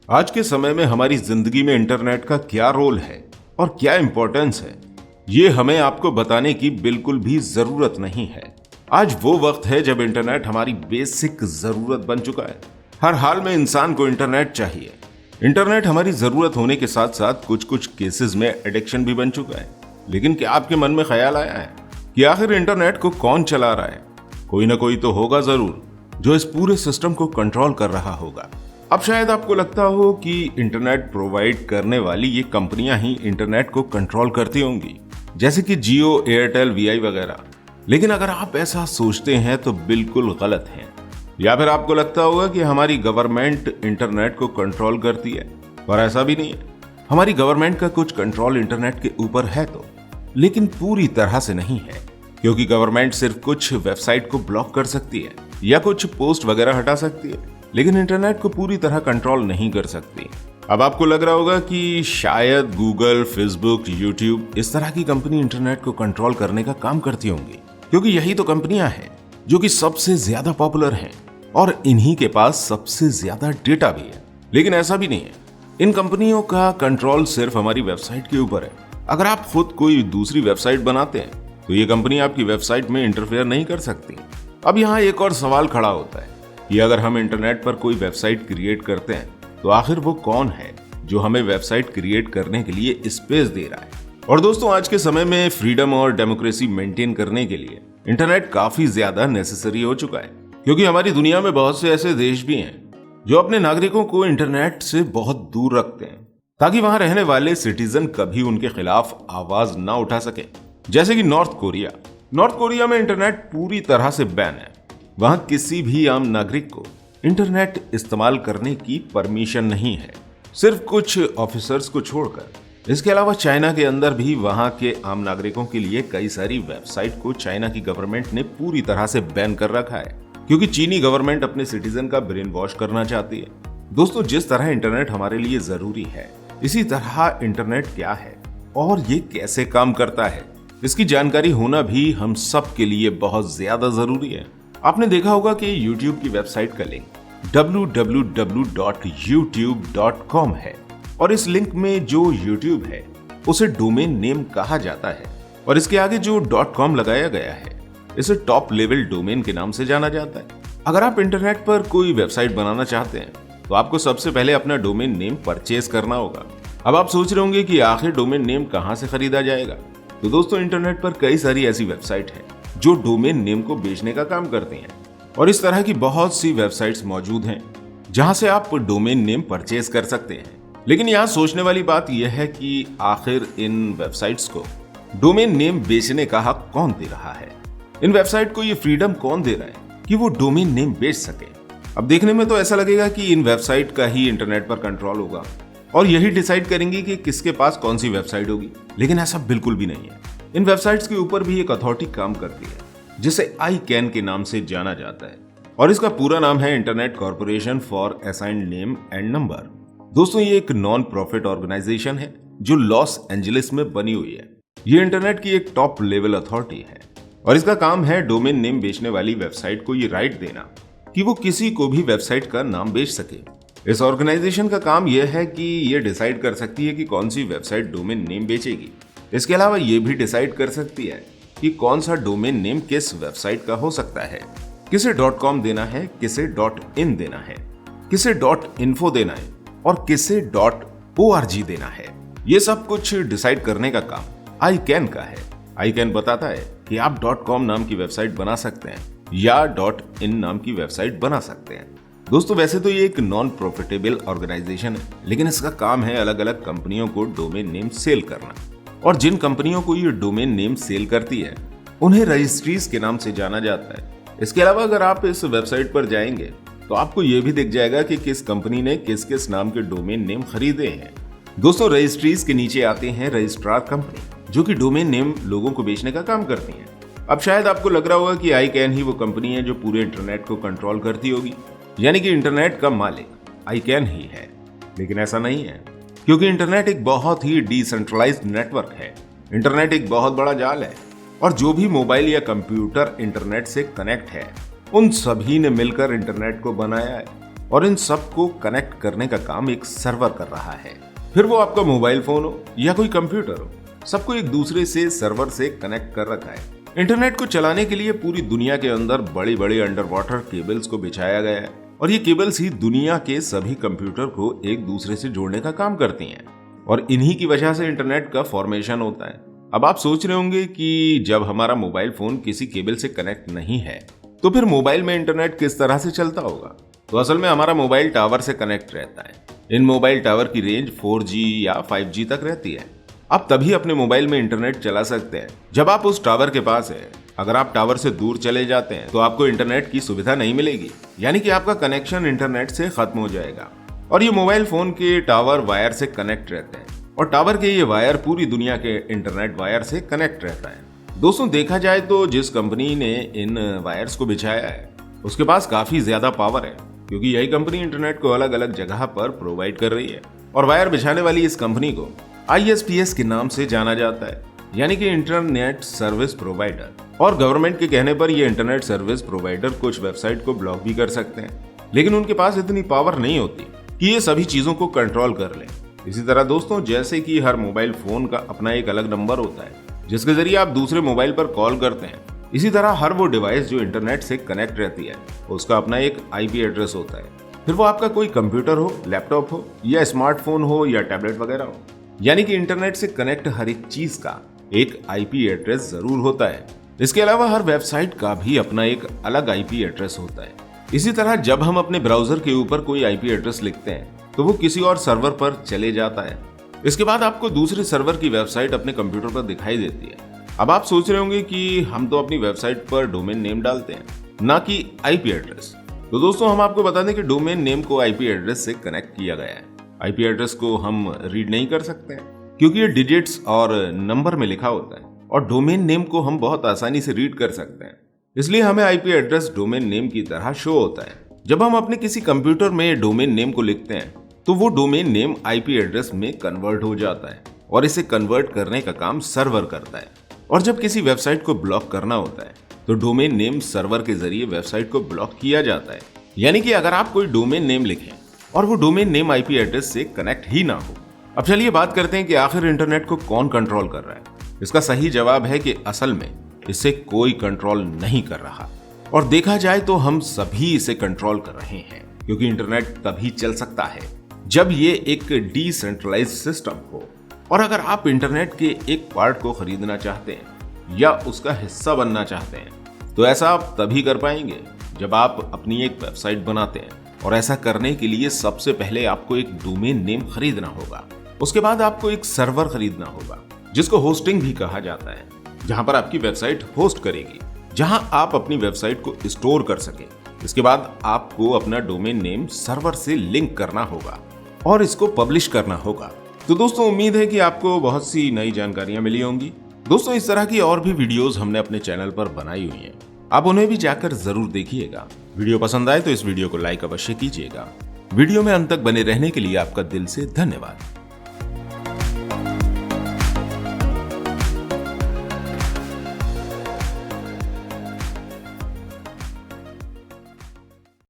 आज के समय में हमारी जिंदगी में इंटरनेट का क्या रोल है और क्या इंपॉर्टेंस है, ये हमें आपको बताने की बिल्कुल भी जरूरत नहीं है। आज वो वक्त है जब इंटरनेट हमारी बेसिक जरूरत बन चुका है। हर हाल में इंसान को इंटरनेट चाहिए। इंटरनेट हमारी जरूरत होने के साथ साथ कुछ कुछ केसेस में एडिक्शन भी बन चुका है। लेकिन क्या आपके मन में ख्याल आया है कि आखिर इंटरनेट को कौन चला रहा है? कोई ना कोई तो होगा जरूर जो इस पूरे सिस्टम को कंट्रोल कर रहा होगा। अब शायद आपको लगता हो कि इंटरनेट प्रोवाइड करने वाली ये कंपनियां ही इंटरनेट को कंट्रोल करती होंगी, जैसे कि जियो, एयरटेल, वीआई वगैरह। लेकिन अगर आप ऐसा सोचते हैं तो बिल्कुल गलत है। या फिर आपको लगता होगा कि हमारी गवर्नमेंट इंटरनेट को कंट्रोल करती है, पर ऐसा भी नहीं है। हमारी गवर्नमेंट का कुछ कंट्रोल इंटरनेट के ऊपर है तो, लेकिन पूरी तरह से नहीं है, क्योंकि गवर्नमेंट सिर्फ कुछ वेबसाइट को ब्लॉक कर सकती है या कुछ पोस्ट वगैरह हटा सकती है, लेकिन इंटरनेट को पूरी तरह कंट्रोल नहीं कर सकती। अब आपको लग रहा होगा कि शायद गूगल, फेसबुक, यूट्यूब इस तरह की कंपनी इंटरनेट को कंट्रोल करने का काम करती होंगी, क्योंकि यही तो कंपनियां हैं जो कि सबसे ज्यादा पॉपुलर हैं और इन्हीं के पास सबसे ज्यादा डेटा भी है। लेकिन ऐसा भी नहीं है। इन कंपनियों का कंट्रोल सिर्फ हमारी वेबसाइट के ऊपर है। अगर आप खुद कोई दूसरी वेबसाइट बनाते हैं तो ये कंपनी आपकी वेबसाइट में इंटरफेयर नहीं कर सकती। अब यहाँ एक और सवाल खड़ा होता है कि अगर हम इंटरनेट पर कोई वेबसाइट क्रिएट करते हैं तो आखिर वो कौन है जो हमें वेबसाइट क्रिएट करने के लिए स्पेस दे रहा है? और दोस्तों, आज के समय में फ्रीडम और डेमोक्रेसी मेंटेन करने के लिए इंटरनेट काफी ज्यादा नेसेसरी हो चुका है, क्योंकि हमारी दुनिया में बहुत से ऐसे देश भी हैं जो अपने नागरिकों को इंटरनेट से बहुत दूर रखते हैं, ताकि वहां रहने वाले सिटीजन कभी उनके खिलाफ आवाज ना उठा सके। जैसे कि नॉर्थ कोरिया। नॉर्थ कोरिया में इंटरनेट पूरी तरह से बैन है। वहां किसी भी आम नागरिक को इंटरनेट इस्तेमाल करने की परमिशन नहीं है, सिर्फ कुछ ऑफिसर्स को छोड़कर। इसके अलावा चाइना के अंदर भी वहां के आम नागरिकों के लिए कई सारी वेबसाइट को चाइना की गवर्नमेंट ने पूरी तरह से बैन कर रखा है, क्योंकि चीनी गवर्नमेंट अपने सिटीजन का ब्रेन वॉश करना चाहती है। दोस्तों, जिस तरह इंटरनेट हमारे लिए जरूरी है, इसी तरह इंटरनेट क्या है और ये कैसे काम करता है, इसकी जानकारी होना भी हम सब के लिए बहुत ज्यादा जरूरी है। आपने देखा होगा कि YouTube की वेबसाइट का लिंक www.youtube.com है, और इस लिंक में जो YouTube है उसे डोमेन नेम कहा जाता है, और इसके आगे जो .com लगाया गया है इसे टॉप लेवल डोमेन के नाम से जाना जाता है। अगर आप इंटरनेट पर कोई वेबसाइट बनाना चाहते हैं तो आपको सबसे पहले अपना डोमेन नेम परचेज करना होगा। अब आप सोच रहे होंगे कि आखिर डोमेन नेम कहां से खरीदा जाएगा? तो दोस्तों, इंटरनेट पर कई सारी ऐसी वेबसाइट है जो डोमेन नेम को बेचने का काम करती हैं, और इस तरह की बहुत सी वेबसाइट्स मौजूद हैं जहां से आप डोमेन नेम परचेज कर सकते हैं। लेकिन यहाँ सोचने वाली बात यह है कि आखिर इन वेबसाइट्स को डोमेन नेम बेचने का हक कौन दे रहा है? इन वेबसाइट को ये फ्रीडम कौन दे रहा है कि वो डोमेन नेम बेच सके? अब देखने में तो ऐसा लगेगा कि इन वेबसाइट का ही इंटरनेट पर कंट्रोल होगा और यही डिसाइड करेंगे कि किसके पास कौन सी वेबसाइट होगी, लेकिन ऐसा बिल्कुल भी नहीं है। इन वेबसाइट्स के ऊपर भी एक अथॉरिटी काम करती है जिसे ICANN के नाम से जाना जाता है, और इसका पूरा नाम है internet corporation for assigned name and number. दोस्तों, ये एक नॉन प्रॉफिट ऑर्गेनाइजेशन है जो लॉस एंजलिस में बनी हुई है। ये इंटरनेट की एक टॉप लेवल अथॉरिटी है, और इसका काम है डोमेन नेम बेचने वाली वेबसाइट को ये राइट देना कि वो किसी को भी वेबसाइट का नाम बेच सके। इस ऑर्गेनाइजेशन का काम यह है कि ये डिसाइड कर सकती है कि कौन सी वेबसाइट डोमेन नेम बेचेगी। इसके अलावा ये भी डिसाइड कर सकती है कि कौन सा डोमेन नेम किस वेबसाइट का हो सकता है, किसे .com देना है, किसे .in देना है, किसे .info देना है और किसे .org देना है। ये सब कुछ डिसाइड करने का काम ICANN का है। ICANN बताता है कि आप .com नाम की वेबसाइट बना सकते हैं या .in नाम की वेबसाइट बना सकते हैं। दोस्तों, वैसे तो ये एक नॉन प्रॉफिटेबल ऑर्गेनाइजेशन है, लेकिन इसका काम है अलग अलग कंपनियों को डोमेन नेम सेल करना, और जिन कंपनियों को ये डोमेन नेम सेल करती है उन्हें रजिस्ट्रीज के नाम से जाना जाता है। इसके अलावा अगर आप इस वेबसाइट पर जाएंगे तो आपको ये भी दिख जाएगा कि किस कंपनी ने किस किस नाम के डोमेन नेम खरीदे हैं। दोस्तों, रजिस्ट्रीज के नीचे आते हैं रजिस्ट्रार कंपनी, जो कि डोमेन नेम लोगों को बेचने का काम करती हैं। अब शायद आपको लग रहा होगा कि ICANN ही वो कंपनी है जो पूरे इंटरनेट को कंट्रोल करती होगी, यानी कि इंटरनेट का मालिक ICANN ही है। लेकिन ऐसा नहीं है, क्योंकि इंटरनेट एक बहुत ही डिसेंट्रलाइज्ड नेटवर्क है। इंटरनेट एक बहुत बड़ा जाल है, और जो भी मोबाइल या कंप्यूटर इंटरनेट से कनेक्ट है उन सभी ने मिलकर इंटरनेट को बनाया है। और इन सब को कनेक्ट करने का काम एक सर्वर कर रहा है। फिर वो आपका मोबाइल फोन हो या कोई कंप्यूटर हो, सबको एक दूसरे से सर्वर से कनेक्ट कर रखा है। इंटरनेट को चलाने के लिए पूरी दुनिया के अंदर बड़ी बड़ी अंडर वाटर केबल्स को बिछाया गया है और ये केबल्स ही दुनिया के सभी कंप्यूटर को एक दूसरे से जोड़ने का काम करती हैं और इन्हीं की वजह से इंटरनेट का फॉर्मेशन होता है। अब आप सोच रहे होंगे कि जब हमारा मोबाइल फोन किसी केबल से कनेक्ट नहीं है तो फिर मोबाइल में इंटरनेट किस तरह से चलता होगा। तो असल में हमारा मोबाइल टावर से कनेक्ट रहता है। इन मोबाइल टावर की रेंज 4G या 5G तक रहती है। आप तभी अपने मोबाइल में इंटरनेट चला सकते हैं जब आप उस टावर के पास है। अगर आप टावर से दूर चले जाते हैं तो आपको इंटरनेट की सुविधा नहीं मिलेगी, यानी कि आपका कनेक्शन इंटरनेट से खत्म हो जाएगा। और ये मोबाइल फोन के टावर वायर से कनेक्ट रहते हैं और टावर के ये वायर पूरी दुनिया के इंटरनेट वायर से कनेक्ट रहता है। दोस्तों, देखा जाए तो जिस कंपनी ने इन वायर्स को बिछाया है उसके पास काफी ज्यादा पावर है, क्योंकि यही कंपनी इंटरनेट को अलग अलग जगह पर प्रोवाइड कर रही है। और वायर बिछाने वाली इस कंपनी को ISPs के नाम से जाना जाता है, यानी कि इंटरनेट सर्विस प्रोवाइडर। और गवर्नमेंट के कहने पर ये इंटरनेट सर्विस प्रोवाइडर कुछ वेबसाइट को ब्लॉक भी कर सकते हैं, लेकिन उनके पास इतनी पावर नहीं होती कि ये सभी चीजों को कंट्रोल कर लें। इसी तरह दोस्तों, जैसे कि हर मोबाइल फोन का अपना एक अलग नंबर होता है जिसके जरिए आप दूसरे मोबाइल पर कॉल करते हैं, इसी तरह हर वो डिवाइस जो इंटरनेट से कनेक्ट रहती है उसका अपना एक IP एड्रेस होता है। फिर वो आपका कोई कंप्यूटर हो, लैपटॉप हो या स्मार्टफोन हो या टैबलेट वगैरह हो, यानी कि इंटरनेट से कनेक्ट हर एक चीज का एक IP एड्रेस जरूर होता है। इसके अलावा हर वेबसाइट का भी अपना एक अलग IP एड्रेस होता है। इसी तरह जब हम अपने ब्राउजर के ऊपर कोई IP एड्रेस लिखते हैं तो वो किसी और सर्वर पर चले जाता है। इसके बाद आपको दूसरे सर्वर की वेबसाइट अपने कंप्यूटर पर दिखाई देती है। अब आप सोच रहे होंगे कि हम तो अपनी वेबसाइट पर डोमेन नेम डालते हैं, ना कि IP एड्रेस। तो दोस्तों, हम आपको बता दें कि डोमेन नेम को IP एड्रेस से कनेक्ट किया गया है। IP एड्रेस को हम रीड नहीं कर सकते हैं क्योंकि ये डिजिट्स और नंबर में लिखा होता है, और डोमेन नेम को हम बहुत आसानी से रीड कर सकते हैं। इसलिए हमें IP एड्रेस डोमेन नेम की तरह शो होता है। जब हम अपने किसी कंप्यूटर में डोमेन नेम को लिखते हैं तो वो डोमेन नेम IP एड्रेस में कन्वर्ट हो जाता है और इसे कन्वर्ट करने का काम सर्वर करता है। और जब किसी वेबसाइट को ब्लॉक करना होता है तो डोमेन नेम सर्वर के जरिए वेबसाइट को ब्लॉक किया जाता है। यानी कि अगर आप कोई डोमेन नेम लिखें और वो डोमेन नेम IP एड्रेस से कनेक्ट ही ना हो। अब चलिए बात करते हैं कि आखिर इंटरनेट को कौन कंट्रोल कर रहा है। इसका सही जवाब है कि असल में इसे कोई कंट्रोल नहीं कर रहा, और देखा जाए तो हम सभी इसे कंट्रोल कर रहे हैं, क्योंकि इंटरनेट तभी चल सकता है जब ये एक डिसेंट्रलाइज्ड सिस्टम हो। और अगर आप इंटरनेट के एक पार्ट को खरीदना चाहते हैं या उसका हिस्सा बनना चाहते हैं तो ऐसा आप तभी कर पाएंगे जब आप अपनी एक वेबसाइट बनाते हैं। और ऐसा करने के लिए सबसे पहले आपको एक डोमेन नेम खरीदना होगा। उसके बाद आपको एक सर्वर खरीदना होगा जिसको होस्टिंग भी कहा जाता है, जहां पर आपकी वेबसाइट होस्ट करेगी, जहां आप अपनी वेबसाइट को स्टोर कर सके। इसके बाद आपको अपना डोमेन नेम सर्वर से लिंक करना होगा और इसको पब्लिश करना होगा। तो दोस्तों, उम्मीद है कि आपको बहुत सी नई जानकारियां मिली होंगी। दोस्तों, इस तरह की और भी वीडियोस हमने अपने चैनल पर बनाई हुई हैं, आप उन्हें भी जाकर जरूर देखिएगा। वीडियो पसंद आए तो इस वीडियो को लाइक अवश्य कीजिएगा। वीडियो में अंत तक बने रहने के लिए आपका दिल से धन्यवाद।